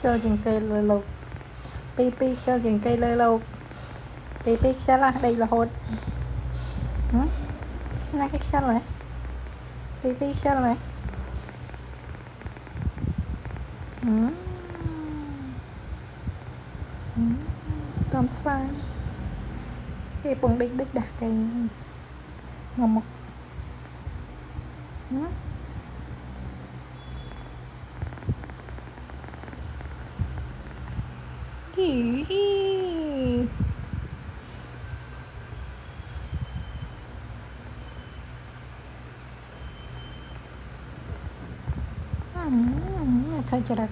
pixel trên cây lơ lục pixel trên cây lơ lục pixel là đây là hột này pixel này pixel này tóm phai cái bông đích đích đặt cái ngầm một thôi chờ đợi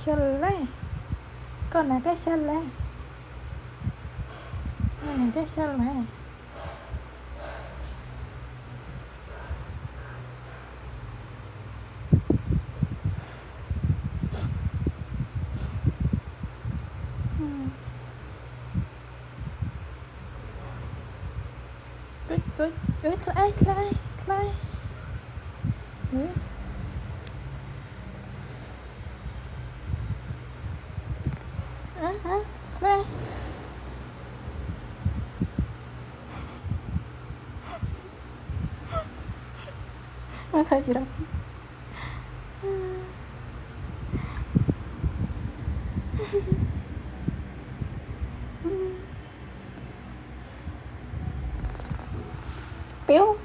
chân lên con này cái chân lên này cái chân này Clay Clay mà thôi chị đâu béo